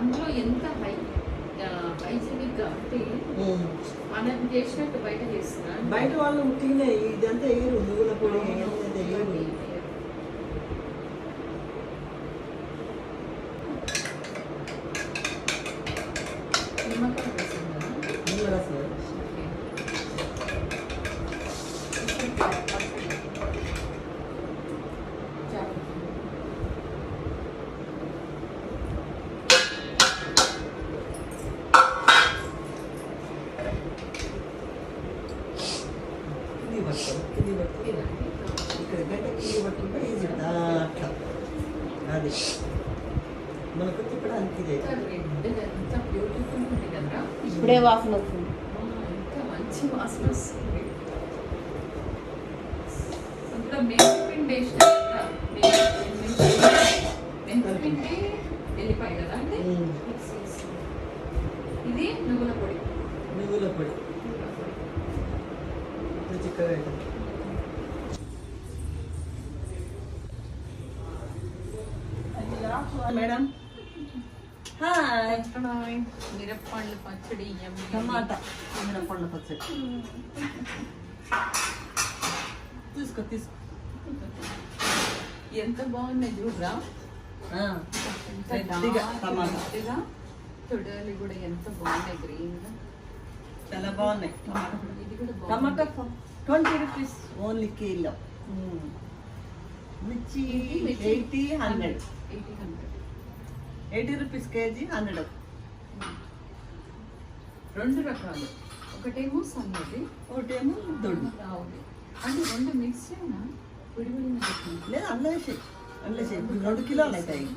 అందులో ఎంత హైజీనిక్ అంటే మనం చేసినట్టు బయట చేస్తున్నా. బయట వాళ్ళు ఉట్టిగానే ఇదంతా వేయరు, నువ్వుల పొడి వేయరు. నిమ్మకాయ వేసిందా? నిమ్మరసం అది మనకు తిప్పడానికి ఇదే. ఇప్పుడే వాసన వస్తుంది. ఇంకా మంచి వాసన వస్తుంది. అందులో మెంతిపిండి వేసిన మెంతిపిండి వెళ్ళిపోయి కదా అంటే ఇది నువ్వుల పొడి. నువ్వుల పొడి చిక్కగా మేడం. హాయ్. మిరపండ్ల పచ్చడి, టమాటా మిరపండ్ల పచ్చడి తీసుకో. ఎంత బాగున్నాయి చూడరా. టమాటా తొడాలి కూడా ఎంత బాగున్నాయి, గ్రీన్ గా చాలా బాగున్నాయి. ఇది కూడా టమాటా 20 రూపీస్ ఓన్లీ కిలో. మిర్చి 80 రూపీస్ కేజీ, 100. రెండు రకాలు, ఒకటేమో సన్నది, ఒకటేమో దొడ్డు. అంటే రెండు మిక్స్ అయినా విడివిడిన లేదు, అందులో 2 కిలోలు అవుతాయి.